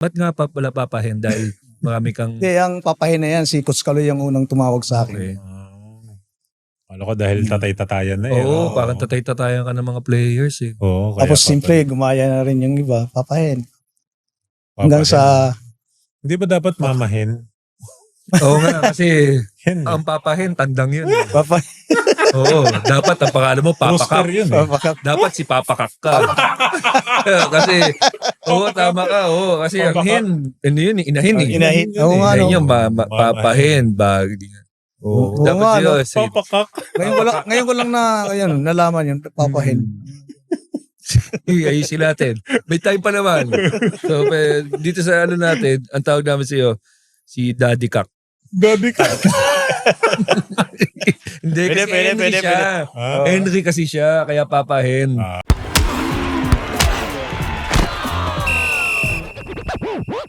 Ba't nga pa pala papahin? Dahil marami kang... Hindi, ang papahin na yan, si Coach Kaloy yung unang tumawag sa akin. Okay. Alam ko dahil tatay-tatayan na eh. Oo, parang tatay-tatayan ka ng mga players eh. Oo, kaya Tapos simple, gumaya na rin yung iba, papahin. papahin. Hanggang sa... Hindi ba dapat mamahin? Oo nga, kasi Hen. ang papahin, tandang yun. Papahin. Oo, dapat ang pangalan mo, Rooster papakak. yun eh. Dapat si papakak ka. Kasi, tama ka. Oo, kasi ang Papakak. ano yun, inahin eh. Inahin. Oo nga, Inahin no? yung papahin. Oo Dapat nga, no? yun. Papakak. Ngayon ko lang na, ayun, nalaman yun, papahin. Ayusin natin. May time pa naman. So, dito sa ano natin, ang tawag namin sa'yo, si Daddy Kak. Daddy ka. Hindi, kasi Pwede, Henry pwede, siya. Ah. Henry kasi siya, kaya papahin.